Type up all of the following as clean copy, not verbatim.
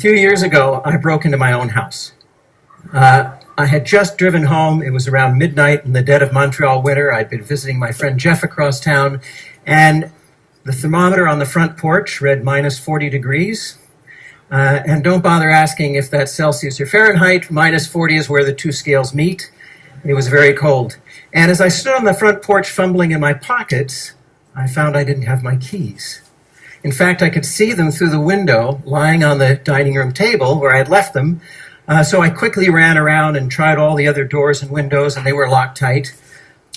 few years ago, I broke into my own house. I had just driven home. It was around midnight in the dead of Montreal winter. I'd been visiting my friend Jeff across town, and the thermometer on the front porch read minus 40 degrees. And don't bother asking if that's Celsius or Fahrenheit. Minus 40 is where the two scales meet. It was very cold. And as I stood on the front porch fumbling in my pockets, I found I didn't have my keys. In fact, I could see them through the window lying on the dining room table where I had left them. So I quickly ran around and tried all the other doors and windows, and they were locked tight.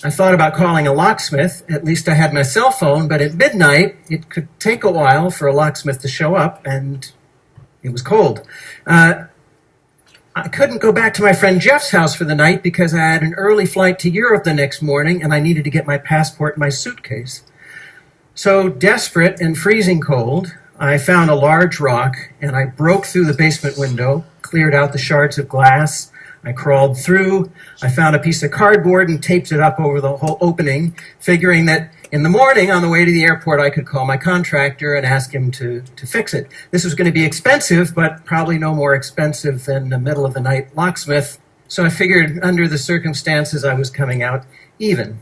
I thought about calling a locksmith. At least I had my cell phone, but at midnight, it could take a while for a locksmith to show up, and it was cold. I couldn't go back to my friend Jeff's house for the night because I had an early flight to Europe the next morning, and I needed to get my passport in my suitcase. So, desperate and freezing cold, I found a large rock, and I broke through the basement window, cleared out the shards of glass. I crawled through. I found a piece of cardboard and taped it up over the whole opening, figuring that in the morning on the way to the airport, I could call my contractor and ask him to fix it. This was going to be expensive, but probably no more expensive than the middle of the night locksmith. So I figured under the circumstances, I was coming out even.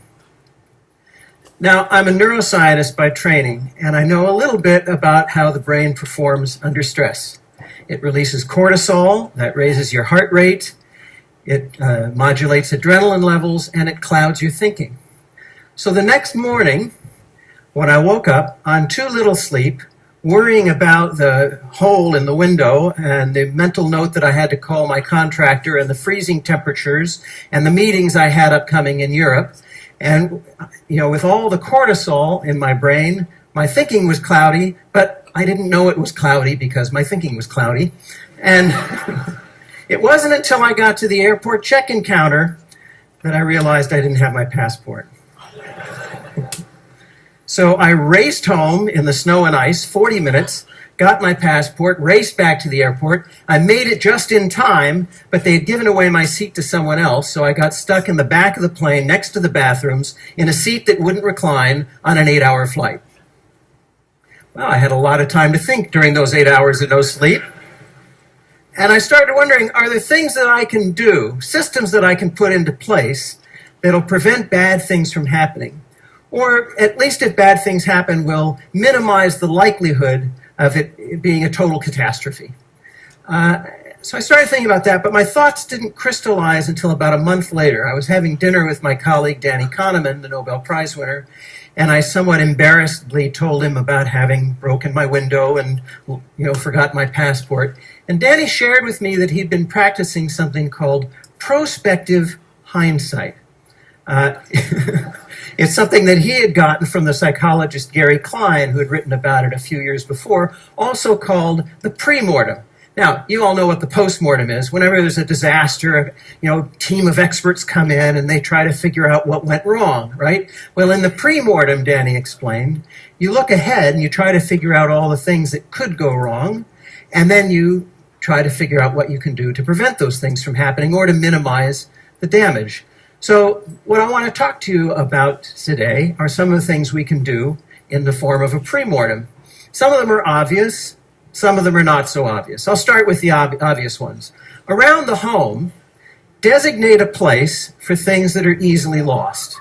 Now, I'm a neuroscientist by training, and I know a little bit about how the brain performs under stress. It releases cortisol, that raises your heart rate, it modulates adrenaline levels, and it clouds your thinking. So the next morning, when I woke up on too little sleep, worrying about the hole in the window and the mental note that I had to call my contractor and the freezing temperatures and the meetings I had upcoming in Europe, and with all the cortisol in my brain, my thinking was cloudy, but I didn't know it was cloudy because my thinking was cloudy. And it wasn't until I got to the airport check-in counter that I realized I didn't have my passport. So I raced home in the snow and ice, 40 minutes, got my passport, raced back to the airport. I made it just in time, but they had given away my seat to someone else, so I got stuck in the back of the plane next to the bathrooms in a seat that wouldn't recline on an 8-hour flight. Well, I had a lot of time to think during those 8 hours of no sleep. And I started wondering, are there things that I can do, systems that I can put into place that'll prevent bad things from happening? Or at least if bad things happen, will minimize the likelihood of it being a total catastrophe. So I started thinking about that, but my thoughts didn't crystallize until about a month later. I was having dinner with my colleague Danny Kahneman, the Nobel Prize winner, and I somewhat embarrassedly told him about having broken my window and forgot my passport. And Danny shared with me that he'd been practicing something called prospective hindsight. It's something that he had gotten from the psychologist Gary Klein, who had written about it a few years before, also called the pre-mortem. Now, you all know what the post-mortem is. Whenever there's a disaster, a team of experts come in and they try to figure out what went wrong, right? Well, in the pre-mortem, Danny explained, you look ahead and you try to figure out all the things that could go wrong, and then you try to figure out what you can do to prevent those things from happening or to minimize the damage. So what I want to talk to you about today are some of the things we can do in the form of a pre-mortem. Some of them are obvious, some of them are not so obvious. I'll start with the obvious ones. Around the home, designate a place for things that are easily lost.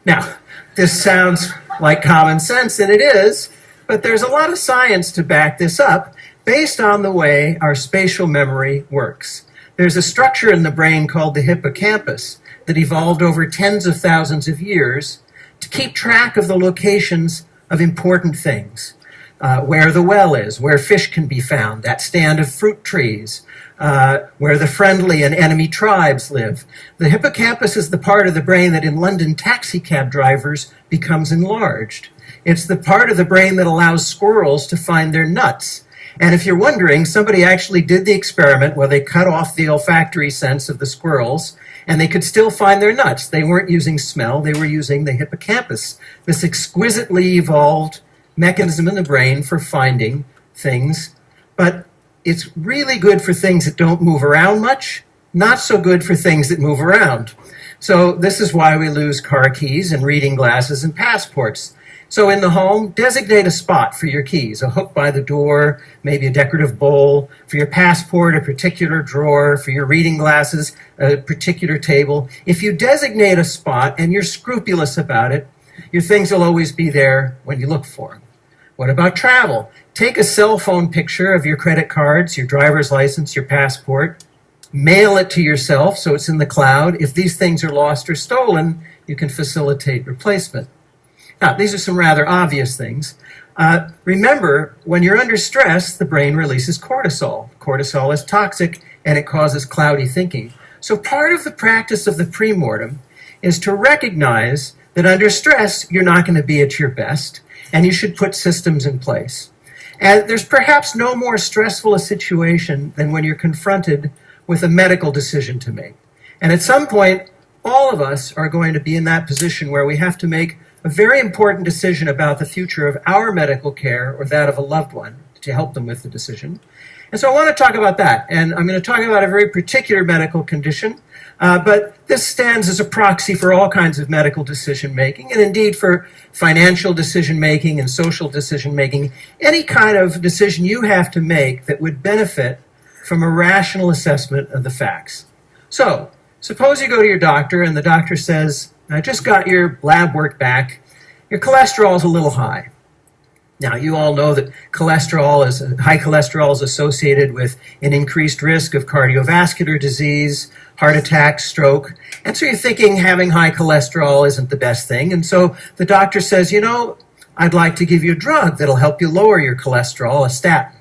Now, this sounds like common sense, and it is, but there's a lot of science to back this up based on the way our spatial memory works. There's a structure in the brain called the hippocampus that evolved over tens of thousands of years to keep track of the locations of important things. Where the well is, where fish can be found, that stand of fruit trees, where the friendly and enemy tribes live. The hippocampus is the part of the brain that in London taxi cab drivers becomes enlarged. It's the part of the brain that allows squirrels to find their nuts. And if you're wondering, somebody actually did the experiment where they cut off the olfactory sense of the squirrels, and they could still find their nuts. They weren't using smell, they were using the hippocampus, this exquisitely evolved mechanism in the brain for finding things. But it's really good for things that don't move around much, not so good for things that move around. So this is why we lose car keys and reading glasses and passports. So in the home, designate a spot for your keys, a hook by the door, maybe a decorative bowl, for your passport, a particular drawer, for your reading glasses, a particular table. If you designate a spot and you're scrupulous about it, your things will always be there when you look for them. What about travel? Take a cell phone picture of your credit cards, your driver's license, your passport. Mail it to yourself so it's in the cloud. If these things are lost or stolen, you can facilitate replacement. Now, these are some rather obvious things. Remember, when you're under stress, the brain releases cortisol. Cortisol is toxic and it causes cloudy thinking. So part of the practice of the premortem is to recognize that under stress, you're not going to be at your best, and you should put systems in place. And there's perhaps no more stressful a situation than when you're confronted with a medical decision to make. And at some point, all of us are going to be in that position where we have to make a very important decision about the future of our medical care or that of a loved one to help them with the decision. And so I want to talk about that. And I'm going to talk about a very particular medical condition, but this stands as a proxy for all kinds of medical decision making, and indeed for financial decision making and social decision making, any kind of decision you have to make that would benefit from a rational assessment of the facts. So, suppose you go to your doctor and the doctor says, I just got your lab work back. Your cholesterol is a little high. Now, you all know that high cholesterol is associated with an increased risk of cardiovascular disease, heart attack, stroke. And so you're thinking having high cholesterol isn't the best thing. And so the doctor says, I'd like to give you a drug that'll help you lower your cholesterol, a statin.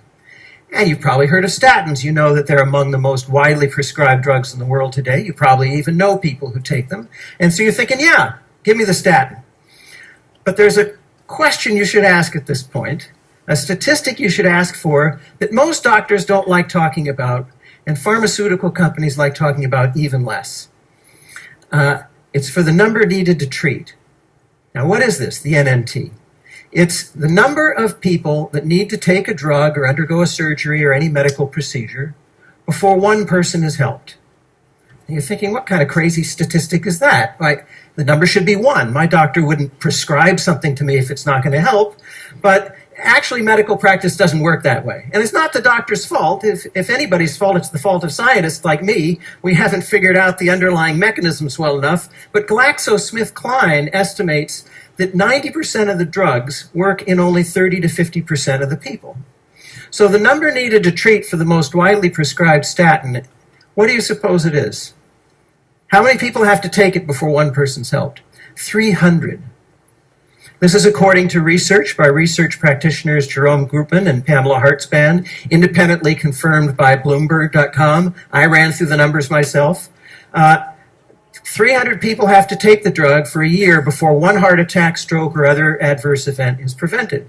And you've probably heard of statins. You know that they're among the most widely prescribed drugs in the world today. You probably even know people who take them. And so you're thinking, yeah, give me the statin. But there's a question you should ask at this point, a statistic you should ask for that most doctors don't like talking about, and pharmaceutical companies like talking about even less. It's for the number needed to treat. Now, what is this, the NNT? It's the number of people that need to take a drug or undergo a surgery or any medical procedure before one person is helped. And you're thinking, what kind of crazy statistic is that? Like, the number should be 1. My doctor wouldn't prescribe something to me if it's not going to help. But actually, medical practice doesn't work that way. And it's not the doctor's fault. If anybody's fault, it's the fault of scientists like me. We haven't figured out the underlying mechanisms well enough. But GlaxoSmithKline estimates that 90% of the drugs work in only 30 to 50% of the people. So the number needed to treat for the most widely prescribed statin, what do you suppose it is? How many people have to take it before one person's helped? 300. This is according to research by research practitioners Jerome Groopman and Pamela Hartzband, independently confirmed by Bloomberg.com. I ran through the numbers myself. 300 people have to take the drug for a year before one heart attack, stroke, or other adverse event is prevented.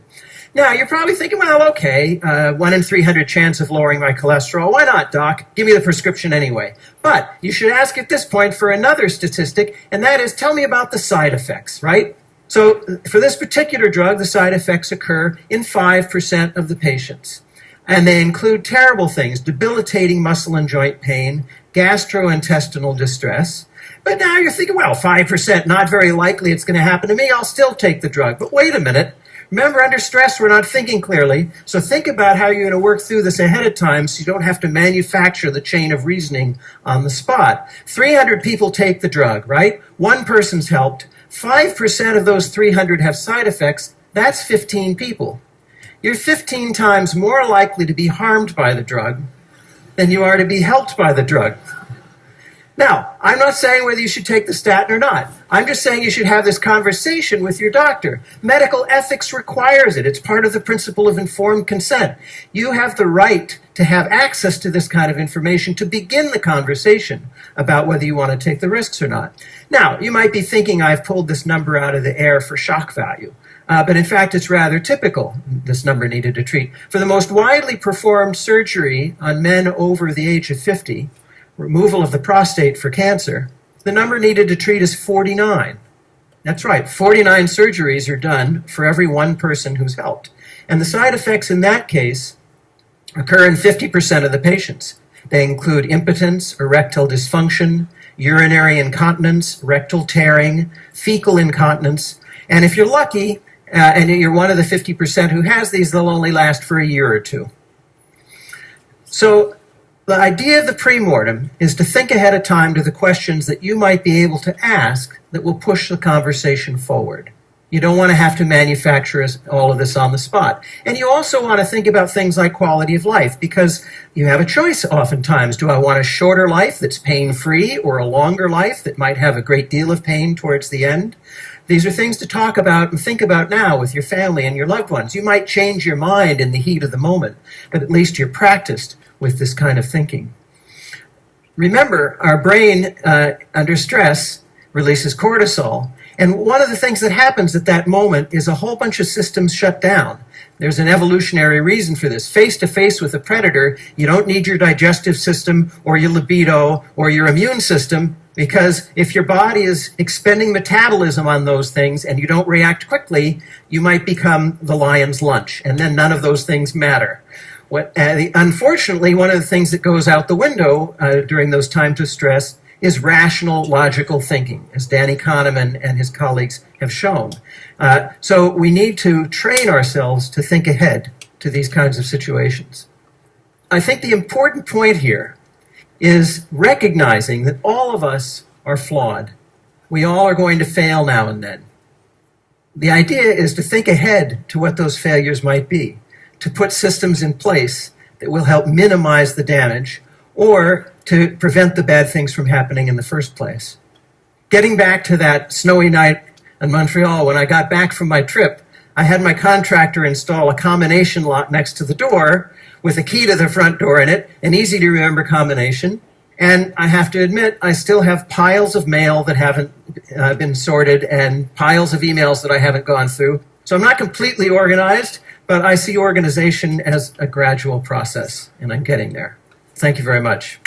Now, you're probably thinking, well, okay, 1 in 300 chance of lowering my cholesterol. Why not, doc? Give me the prescription anyway. But you should ask at this point for another statistic, and that is, tell me about the side effects, right? So for this particular drug, the side effects occur in 5% of the patients. And they include terrible things, debilitating muscle and joint pain, gastrointestinal distress. But now you're thinking, well, 5%, not very likely it's going to happen to me. I'll still take the drug. But wait a minute. Remember, under stress, we're not thinking clearly. So think about how you're going to work through this ahead of time so you don't have to manufacture the chain of reasoning on the spot. 300 people take the drug, right? One person's helped. 5% of those 300 have side effects. That's 15 people. You're 15 times more likely to be harmed by the drug than you are to be helped by the drug. Now, I'm not saying whether you should take the statin or not. I'm just saying you should have this conversation with your doctor. Medical ethics requires it. It's part of the principle of informed consent. You have the right to have access to this kind of information to begin the conversation about whether you want to take the risks or not. Now, you might be thinking I've pulled this number out of the air for shock value. But in fact, it's rather typical, this number needed to treat. For the most widely performed surgery on men over the age of 50, removal of the prostate for cancer, the number needed to treat is 49. That's right, 49 surgeries are done for every one person who's helped. And the side effects in that case occur in 50% of the patients. They include impotence, erectile dysfunction, urinary incontinence, rectal tearing, fecal incontinence, and if you're lucky, and you're one of the 50% who has these, they'll only last for a year or two. So the idea of the pre-mortem is to think ahead of time to the questions that you might be able to ask that will push the conversation forward. You don't want to have to manufacture all of this on the spot. And you also want to think about things like quality of life, because you have a choice oftentimes. Do I want a shorter life that's pain-free, or a longer life that might have a great deal of pain towards the end? These are things to talk about and think about now with your family and your loved ones. You might change your mind in the heat of the moment, but at least you're practiced with this kind of thinking. Remember, our brain under stress releases cortisol. And one of the things that happens at that moment is a whole bunch of systems shut down. There's an evolutionary reason for this. Face to face with a predator, you don't need your digestive system or your libido or your immune system, because if your body is expending metabolism on those things and you don't react quickly, you might become the lion's lunch, and then none of those things matter. Unfortunately, one of the things that goes out the window during those times of stress is rational, logical thinking, as Danny Kahneman and his colleagues have shown. So we need to train ourselves to think ahead to these kinds of situations. I think the important point here is recognizing that all of us are flawed. We all are going to fail now and then. The idea is to think ahead to what those failures might be, to put systems in place that will help minimize the damage, or to prevent the bad things from happening in the first place. Getting back to that snowy night in Montreal, when I got back from my trip, I had my contractor install a combination lock next to the door with a key to the front door in it, an easy-to-remember combination. And I have to admit, I still have piles of mail that haven't been sorted and piles of emails that I haven't gone through. So I'm not completely organized, but I see organization as a gradual process, and I'm getting there. Thank you very much.